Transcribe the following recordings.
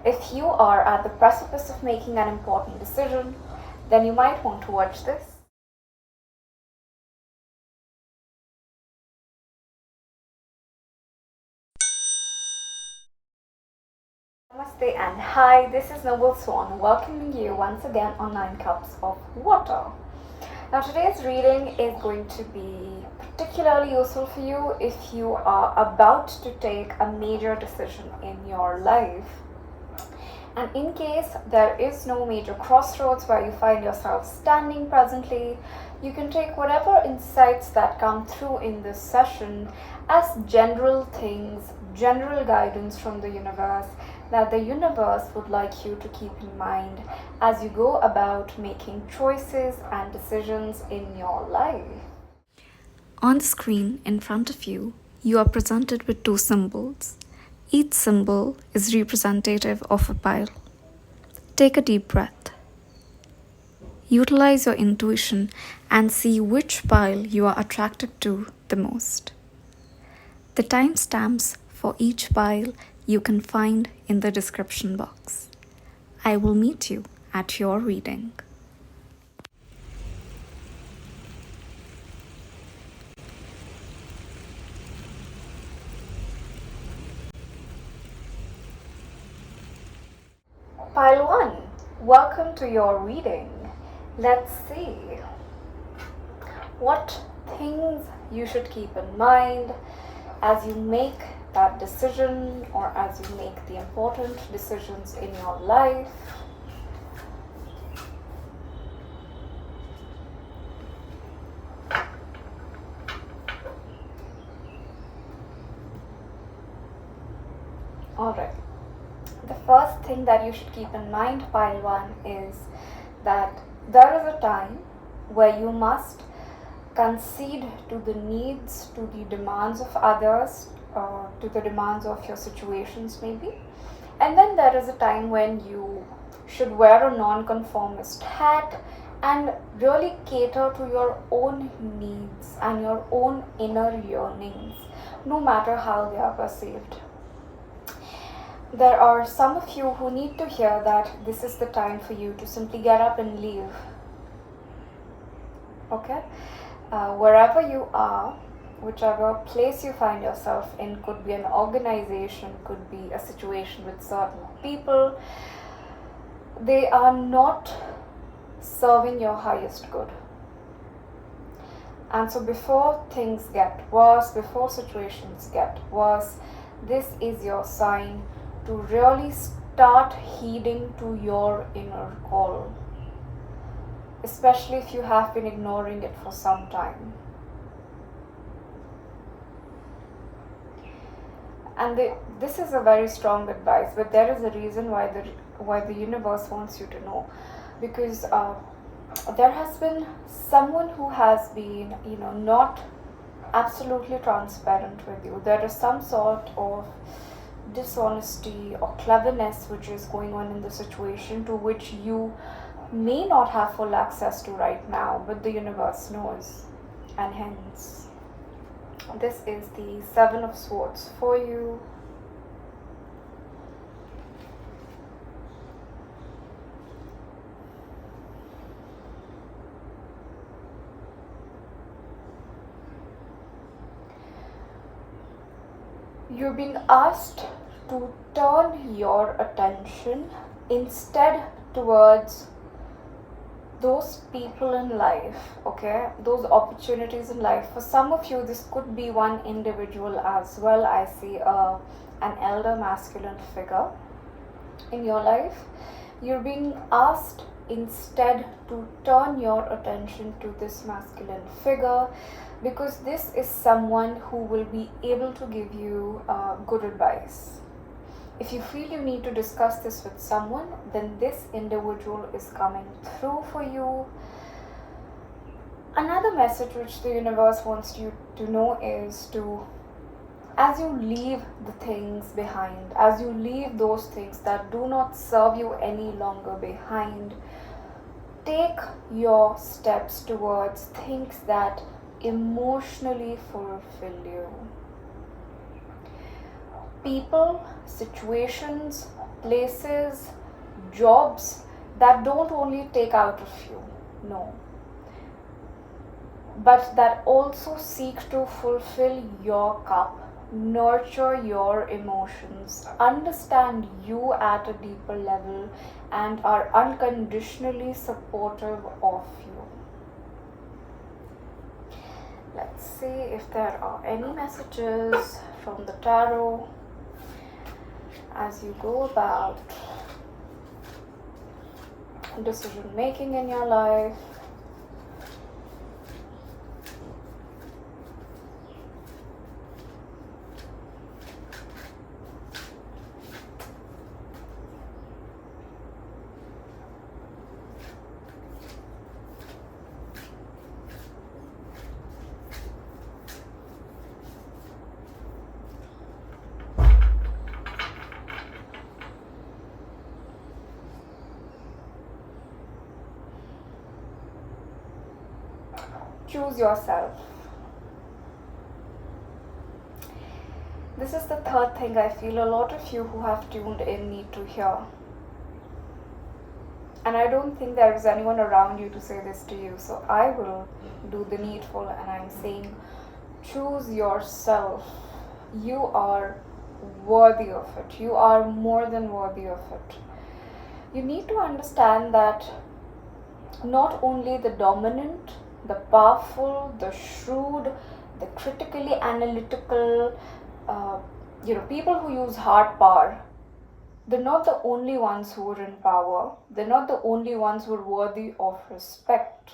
If you are at the precipice of making an important decision, then you might want to watch this. Namaste and hi, this is Noble Swan welcoming you once again on 9 Cups of Water. Now today's reading is going to be particularly useful for you if you are about to take a major decision in your life. And in case there is no major crossroads where you find yourself standing presently, you can take whatever insights that come through in this session as general things, general guidance from the universe that the universe would like you to keep in mind as you go about making choices and decisions in your life. On the screen in front of you, you are presented with 2 symbols. Each symbol is representative of a pile. Take a deep breath. Utilize your intuition and see which pile you are attracted to the most. The timestamps for each pile you can find in the description box. I will meet you at your reading. Pile 1, welcome to your reading. Let's see what things you should keep in mind as you make that decision or as you make the important decisions in your life. Alright. The first thing that you should keep in mind, pile 1, is that there is a time where you must concede to the needs, to the demands of others, to the demands of your situations maybe. And then there is a time when you should wear a non-conformist hat and really cater to your own needs and your own inner yearnings, no matter how they are perceived. There are some of you who need to hear that this is the time for you to simply get up and leave. Okay? Wherever you are, whichever place you find yourself in, could be an organization, could be a situation with certain people, they are not serving your highest good. And so before things get worse, before situations get worse, this is your sign to really start heeding to your inner call, especially if you have been ignoring it for some time. And this is a very strong advice, but there is a reason why the universe wants you to know, because there has been someone who has been, not absolutely transparent with you. There is some sort of dishonesty or cleverness which is going on in the situation to which you may not have full access to right now, but the universe knows, and hence this is the 7 of Swords for you. You're being asked to turn your attention instead towards those people in life, okay, those opportunities in life. For some of you, this could be one individual as well. I see an elder masculine figure in your life. You're being asked instead to turn your attention to this masculine figure, because this is someone who will be able to give you good advice. If you feel you need to discuss this with someone, then this individual is coming through for you. Another message which the universe wants you to know is to, as you leave the things behind, as you leave those things that do not serve you any longer behind, take your steps towards things that emotionally fulfill you. people, situations, places, jobs that don't only take out of you, no, but that also seek to fulfill your cup, nurture your emotions, understand you at a deeper level, and are unconditionally supportive of you. Let's see if there are any messages from the tarot as you go about decision making in your life. Choose yourself. This is the third thing I feel a lot of you who have tuned in need to hear. And I don't think there is anyone around you to say this to you, so I will do the needful, and I'm saying, choose yourself. You are worthy of it. You are more than worthy of it. You need to understand that not only the dominant, the powerful, the shrewd, the critically analytical, people who use hard power, they're not the only ones who are in power. They're not the only ones who are worthy of respect.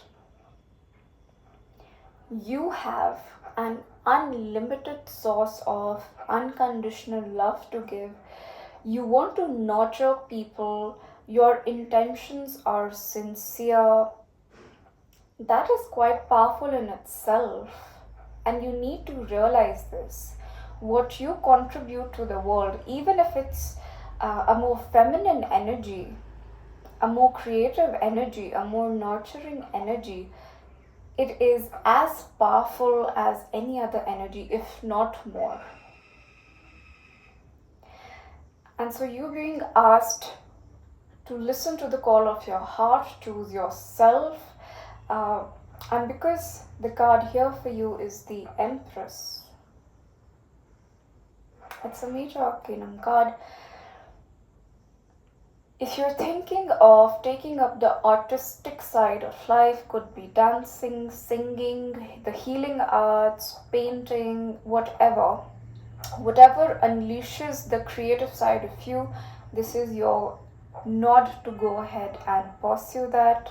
You have an unlimited source of unconditional love to give. You want to nurture people. Your intentions are sincere. That is quite powerful in itself, and you need to realize this. What you contribute to the world, even if it's a more feminine energy, a more creative energy, a more nurturing energy, it is as powerful as any other energy, if not more. And so you're being asked to listen to the call of your heart, choose yourself. And because the card here for you is the Empress, it's a major arcanum card. If you're thinking of taking up the artistic side of life, could be dancing, singing, the healing arts, painting, whatever unleashes the creative side of you, this is your nod to go ahead and pursue that.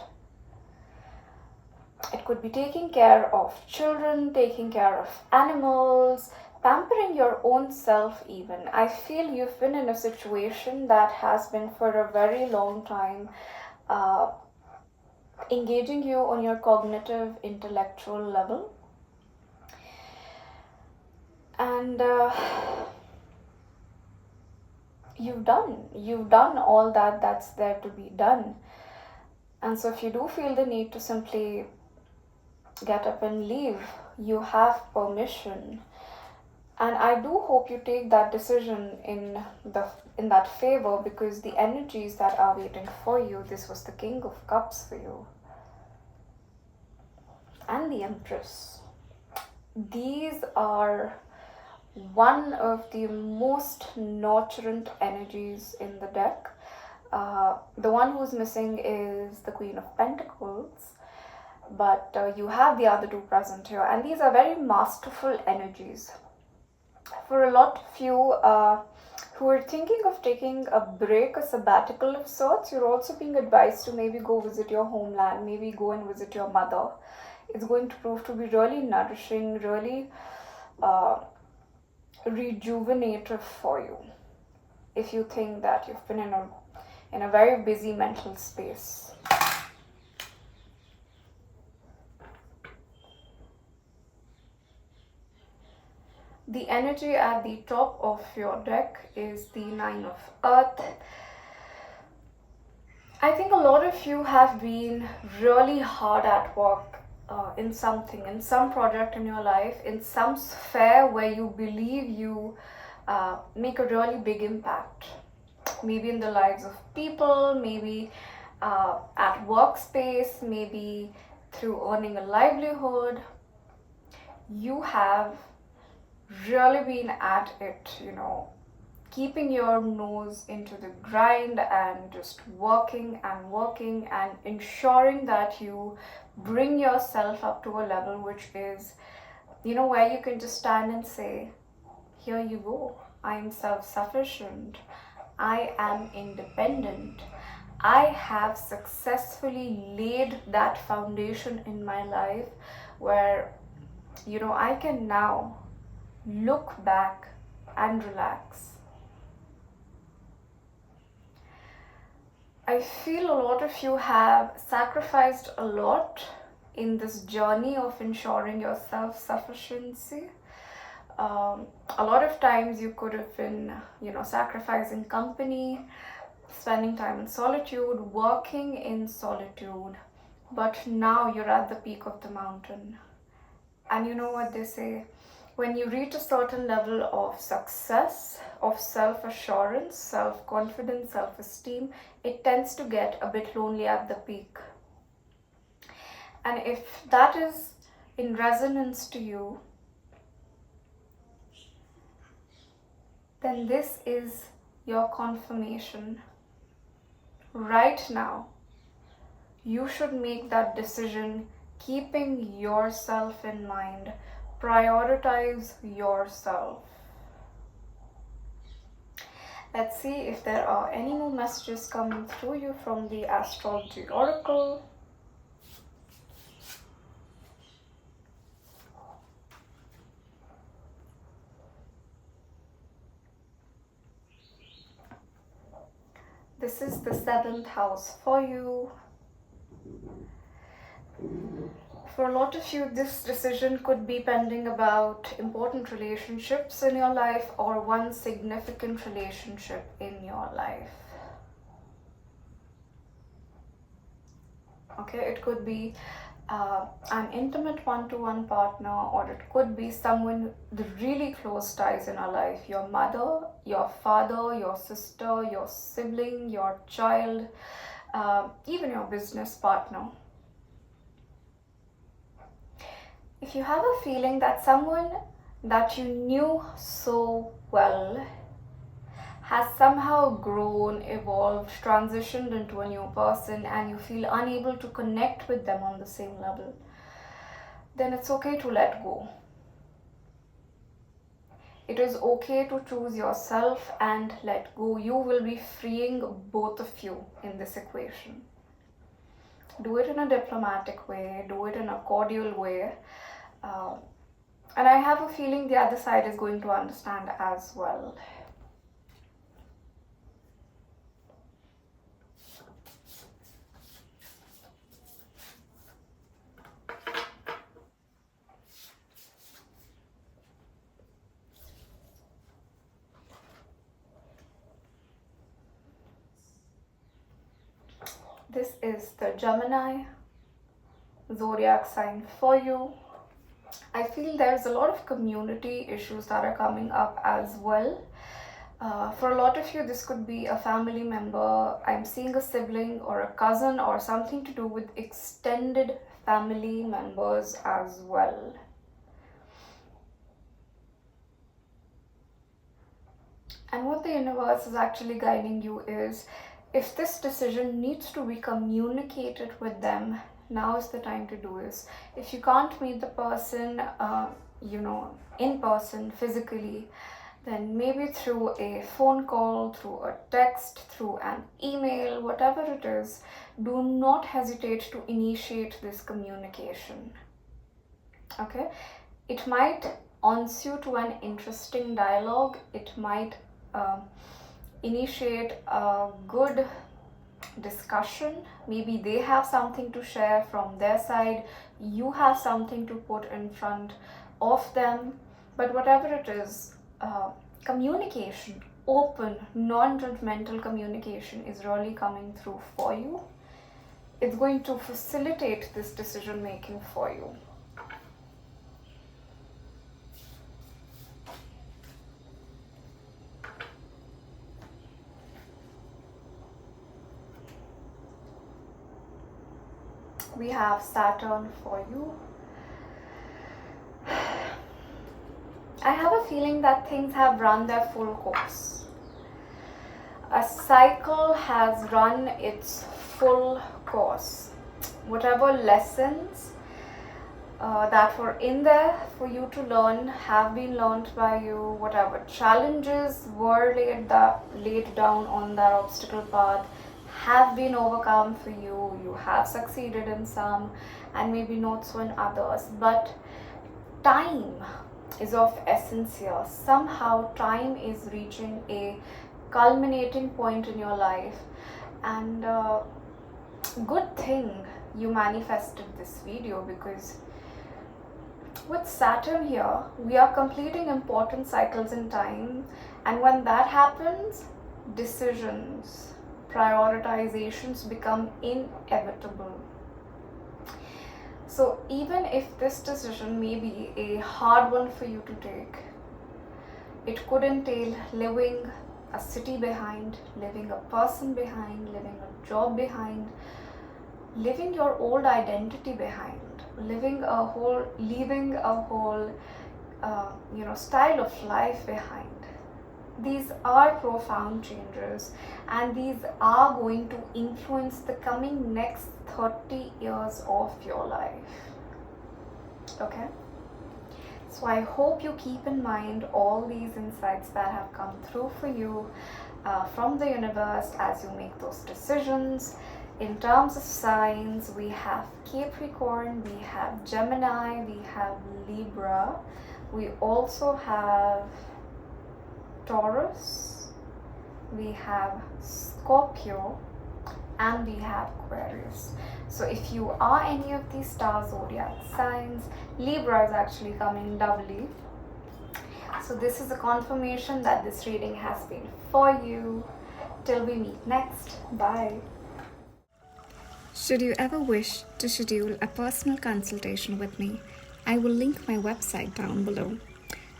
It could be taking care of children, taking care of animals, pampering your own self even. I feel you've been in a situation that has been for a very long time engaging you on your cognitive, intellectual level. And you've done all that's there to be done. And so if you do feel the need to simply get up and leave, you have permission. And I do hope you take that decision in that favor, because the energies that are waiting for you, this was the King of Cups for you and the Empress. These are one of the most nurturant energies in the deck. The one who's missing is the Queen of Pentacles, but you have the other two present here, and these are very masterful energies. For a lot of you who are thinking of taking a break, a sabbatical of sorts, you're also being advised to maybe go visit your homeland, maybe go and visit your mother. It's going to prove to be really nourishing, really rejuvenative for you, if you think that you've been in a very busy mental space. The energy at the top of your deck is the Nine of Earth. I think a lot of you have been really hard at work in something, in some project in your life, in some sphere where you believe you make a really big impact. Maybe in the lives of people, maybe at workspace, maybe through earning a livelihood. You have really been at it, keeping your nose into the grind and just working and ensuring that you bring yourself up to a level which is, where you can just stand and say, here you go, I am self-sufficient, I am independent, I have successfully laid that foundation in my life where, I can now look back and relax. I feel a lot of you have sacrificed a lot in this journey of ensuring your self-sufficiency. A lot of times you could have been, sacrificing company, spending time in solitude, working in solitude, but now you're at the peak of the mountain. And you know what they say? When you reach a certain level of success, of self-assurance, self-confidence, self-esteem, it tends to get a bit lonely at the peak. And if that is in resonance to you, then this is your confirmation. Right now, you should make that decision keeping yourself in mind. Prioritize yourself. Let's see if there are any more messages coming through you from the astrology oracle. This is the 7th house for you. For a lot of you, this decision could be pending about important relationships in your life or one significant relationship in your life. Okay, it could be an intimate one-to-one partner, or it could be someone with really close ties in our life. Your mother, your father, your sister, your sibling, your child, even your business partner. If you have a feeling that someone that you knew so well has somehow grown, evolved, transitioned into a new person, and you feel unable to connect with them on the same level, then it's okay to let go. It is okay to choose yourself and let go. You will be freeing both of you in this equation. Do it in a diplomatic way, do it in a cordial way. And I have a feeling the other side is going to understand as well. This is the Gemini zodiac sign for you. I feel there's a lot of community issues that are coming up as well. For a lot of you, this could be a family member. I'm seeing a sibling or a cousin or something to do with extended family members as well. And what the universe is actually guiding you is, if this decision needs to be communicated with them, now is the time to do this. If you can't meet the person, in person, physically, then maybe through a phone call, through a text, through an email, whatever it is, do not hesitate to initiate this communication. Okay? It might ensue to an interesting dialogue. It might initiate a good discussion. Maybe they have something to share from their side, you have something to put in front of them, but whatever it is, communication, open, non-judgmental communication is really coming through for you. It's going to facilitate this decision making for you. we have Saturn for you. I have a feeling that things have run their full course. A cycle has run its full course. Whatever lessons that were in there for you to learn have been learned by you. Whatever challenges were laid down on that obstacle path have been overcome for you. You have succeeded in some and maybe not so in others. But time is of essence here. Somehow time is reaching a culminating point in your life, and good thing you manifested this video, because with Saturn here we are completing important cycles in time, and when that happens, decisions, prioritizations become inevitable. So even if this decision may be a hard one for you to take, it could entail leaving a city behind, leaving a person behind, leaving a job behind, leaving your old identity behind, leaving a whole style of life behind. These are profound changes, and these are going to influence the coming next 30 years of your life. Okay? So I hope you keep in mind all these insights that have come through for you from the universe as you make those decisions. In terms of signs, we have Capricorn, we have Gemini, we have Libra, we also have Taurus, we have Scorpio, and we have Aquarius. So if you are any of these star zodiac signs, Libra is actually coming doubly. So this is a confirmation that this reading has been for you. Till we meet next, bye. Should you ever wish to schedule a personal consultation with me, I will link my website down below.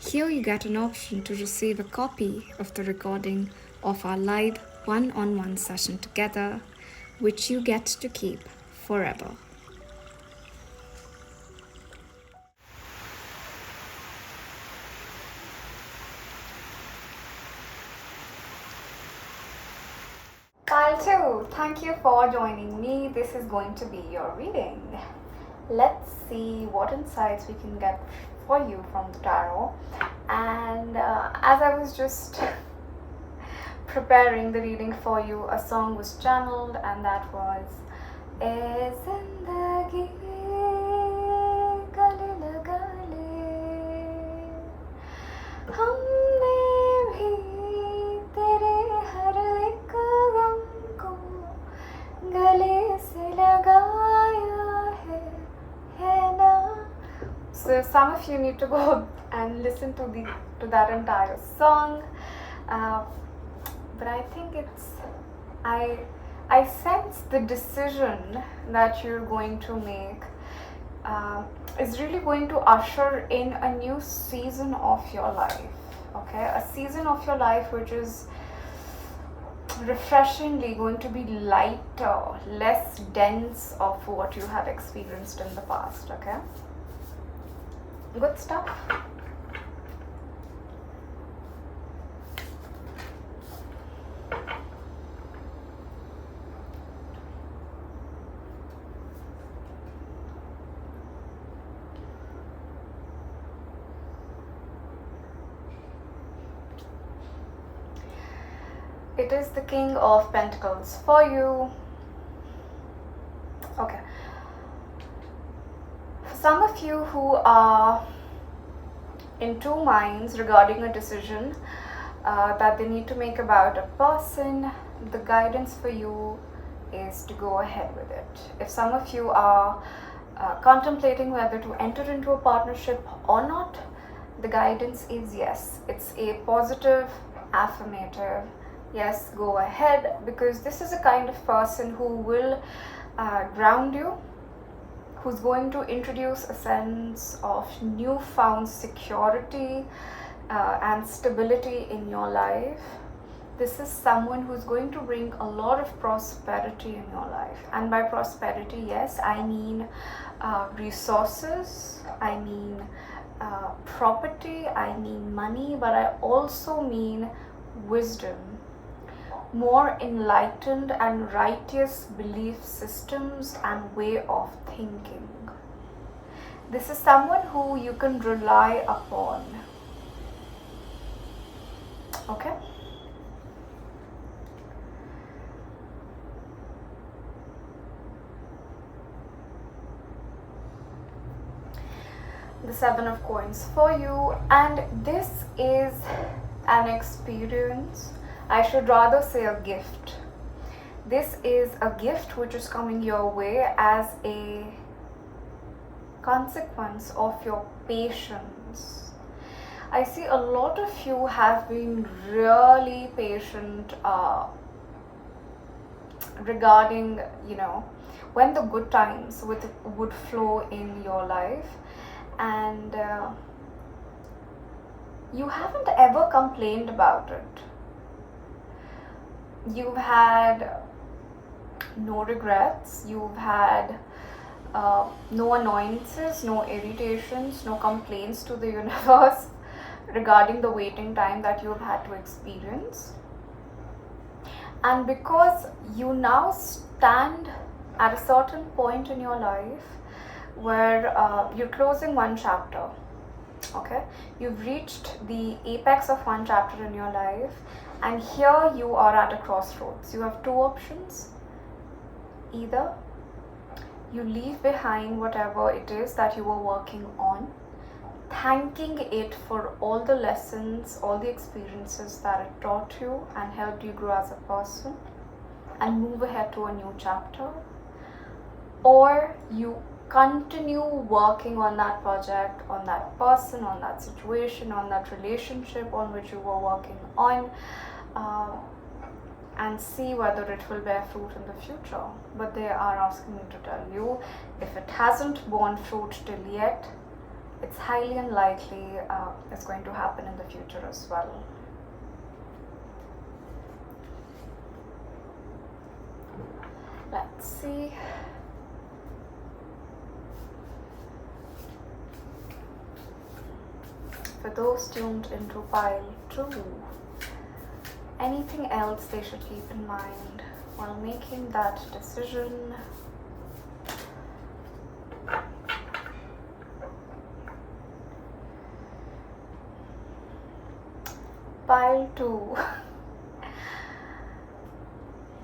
Here you get an option to receive a copy of the recording of our live one-on-one session together, which you get to keep forever. Pile 2, thank you for joining me. This is going to be your reading. Let's see what insights we can get for you from the tarot. And as I was just preparing the reading for you, a song was channeled, and that was "Ae Zindagi Gale Laga Le, Humne Bhi Tere Har Ek Gam Ko Gale Se Lagaya Hai Na." So some of you need to go and listen to that entire song. But I think I sense the decision that you're going to make is really going to usher in a new season of your life. Okay, a season of your life which is refreshingly going to be lighter, less dense of what you have experienced in the past. Okay, good stuff. It is the King of Pentacles for you. Okay. For some of you who are in two minds regarding a decision that they need to make about a person, the guidance for you is to go ahead with it. If some of you are contemplating whether to enter into a partnership or not, the guidance is yes. It's a positive, affirmative. Yes, go ahead, because this is a kind of person who will ground you, who's going to introduce a sense of newfound security and stability in your life. This is someone who's going to bring a lot of prosperity in your life. And by prosperity, yes, I mean resources, I mean property, I mean money, but I also mean wisdom, more enlightened and righteous belief systems and way of thinking. This is someone who you can rely upon. Okay? The Seven of Coins for you, and this is an experience. I should rather say a gift. This is a gift which is coming your way as a consequence of your patience. I see a lot of you have been really patient regarding, when the good times would flow in your life, and you haven't ever complained about it. You've had no regrets, you've had no annoyances, no irritations, no complaints to the universe regarding the waiting time that you've had to experience. And because you now stand at a certain point in your life where you're closing one chapter, okay? You've reached the apex of one chapter in your life, and here you are at a crossroads. You have two options. Either you leave behind whatever it is that you were working on, thanking it for all the lessons, all the experiences that it taught you and helped you grow as a person, and move ahead to a new chapter. Or you continue working on that project, on that person, on that situation, on that relationship on which you were working on, and see whether it will bear fruit in the future. But they are asking me to tell you, if it hasn't borne fruit till yet, it's highly unlikely it's going to happen in the future as well. Let's see. For those tuned into pile 2, anything else they should keep in mind while making that decision? Pile 2.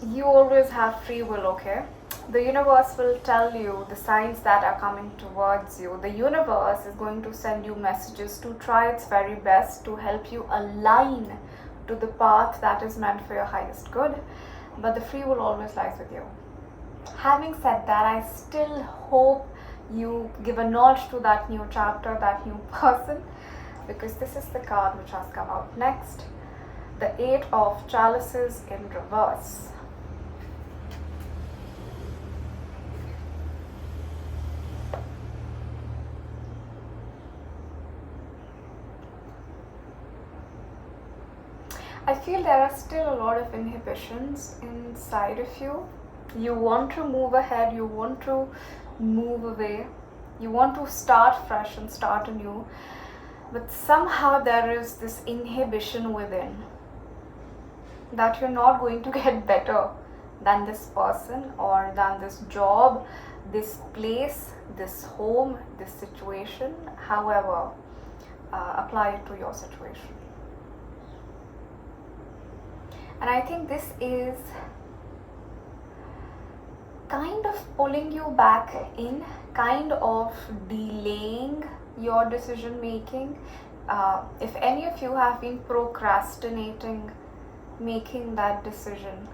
You always have free will, okay? The universe will tell you the signs that are coming towards you. The universe is going to send you messages to try its very best to help you align to the path that is meant for your highest good. But the free will always lies with you. Having said that, I still hope you give a nod to that new chapter, that new person, because this is the card which has come out next. The 8 of Chalices in reverse. I feel there are still a lot of inhibitions inside of you. You want to move ahead, you want to move away, you want to start fresh and start anew, but somehow there is this inhibition within that you're not going to get better than this person or than this job, this place, this home, this situation. However, apply it to your situation. And I think this is kind of pulling you back in, kind of delaying your decision making. If any of you have been procrastinating making that decision,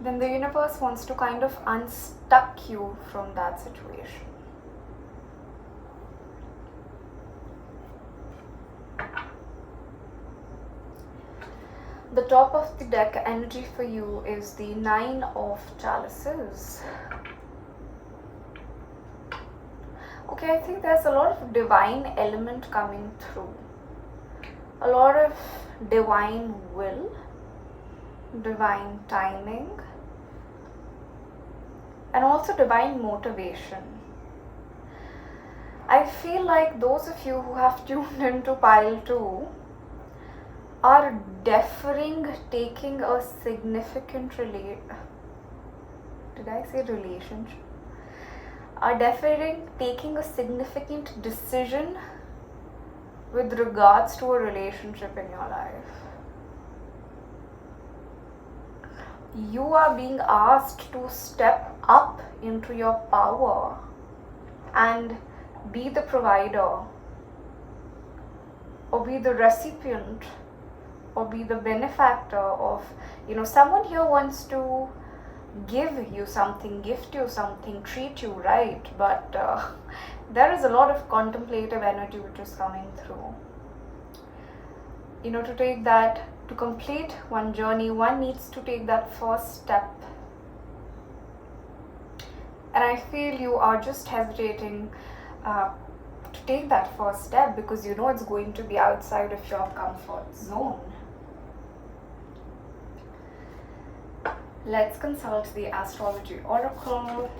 then the universe wants to kind of unstuck you from that situation. The top of the deck energy for you is the 9 of Chalices. Okay, I think there's a lot of divine element coming through. A lot of divine will, divine timing, and also divine motivation. I feel like those of you who have tuned into pile 2 are deferring taking a significant relationship? Are deferring taking a significant decision with regards to a relationship in your life. You are being asked to step up into your power and be the provider, or be the recipient, or be the benefactor of, someone here wants to give you something, gift you something, treat you right, but there is a lot of contemplative energy which is coming through. To complete one journey, one needs to take that first step. And I feel you are just hesitating to take that first step because it's going to be outside of your comfort zone. Let's consult the astrology oracle.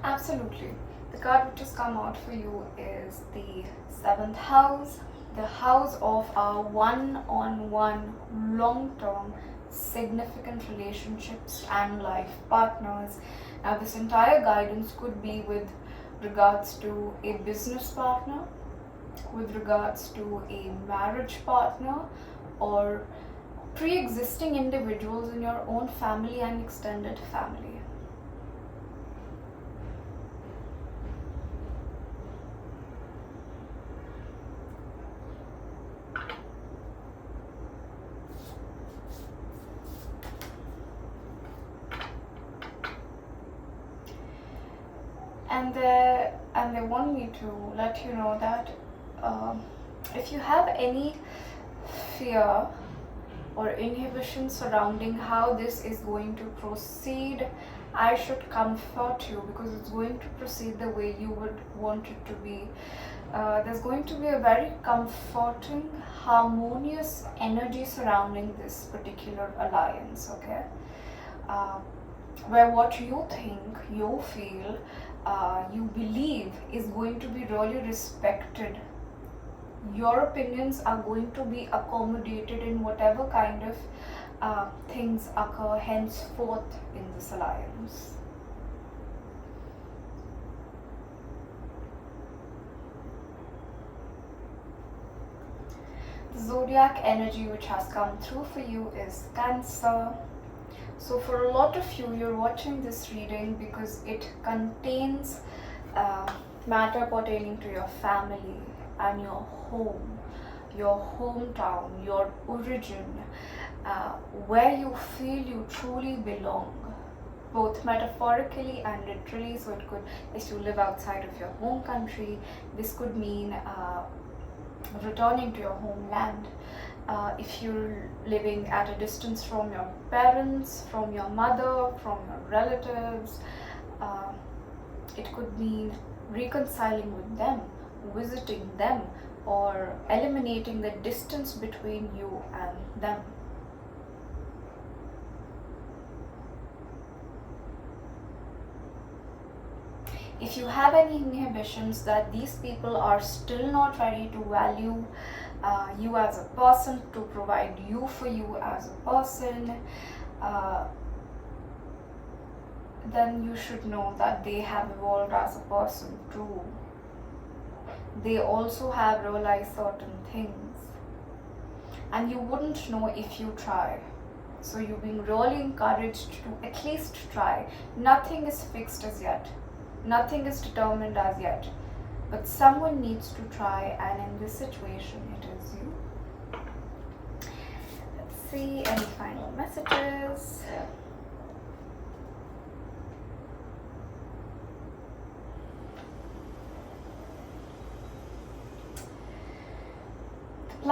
Absolutely. The card which has come out for you is the 7th house, the house of our one-on-one, long-term, significant relationships and life partners. Now, this entire guidance could be with regards to a business partner, with regards to a marriage partner, or pre-existing individuals in your own family and extended family. And they want me to let you know that if you have any fear or inhibition surrounding how this is going to proceed, I should comfort you because it's going to proceed the way you would want it to be. There's going to be a very comforting, harmonious energy surrounding this particular alliance, okay? Where what you think, you feel, you believe is going to be really respected. Your opinions are going to be accommodated in whatever kind of things occur henceforth in this alliance. The zodiac energy which has come through for you is Cancer. So for a lot of you, you're watching this reading because it contains matter pertaining to your family and your home, your hometown, your origin, where you feel you truly belong, both metaphorically and literally. So it could, if you live outside of your home country, this could mean returning to your homeland. If you're living at a distance from your parents, from your mother, from your relatives, it could mean reconciling with them, visiting them, or eliminating the distance between you and them. If you have any inhibitions that these people are still not ready to value you as a person, to provide you for you as a person, then you should know that they have evolved as a person too. They also have realized certain things, and you wouldn't know if you try. So you're being really encouraged to at least try. Nothing is fixed as yet. Nothing is determined as yet. But someone needs to try, and in this situation, it is you. Let's see any final messages.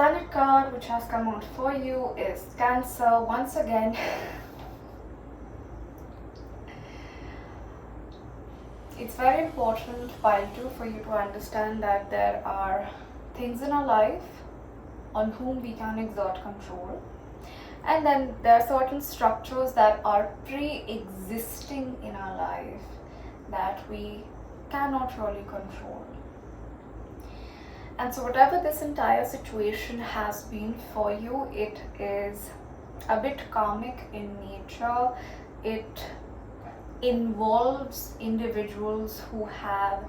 planet card which has come out for you is Cancer. Once again, it's very important, pile 2, for you to understand that there are things in our life on whom we can exert control, and then there are certain structures that are pre-existing in our life that we cannot really control. And so whatever this entire situation has been for you, it is a bit karmic in nature. It involves individuals who have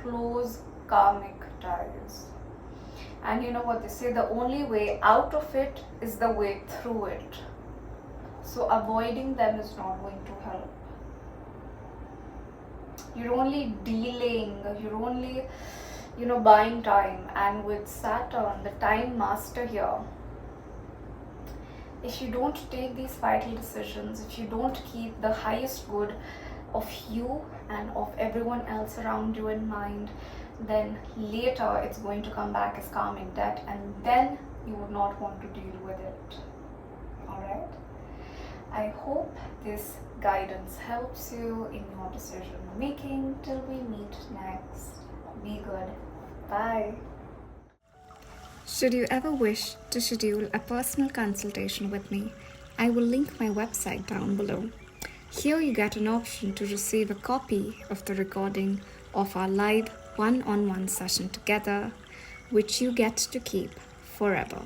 close karmic ties. And you know what they say, the only way out of it is the way through it. So avoiding them is not going to help. You're only delaying, you're only, buying time. And with Saturn, the time master here, if you don't take these vital decisions, if you don't keep the highest good of you and of everyone else around you in mind, then later it's going to come back as karmic debt, and then you would not want to deal with it. Alright? I hope this guidance helps you in your decision making. Till we meet next, be good. Bye. Should you ever wish to schedule a personal consultation with me, I will link my website down below. Here you get an option to receive a copy of the recording of our live one-on-one session together, which you get to keep forever.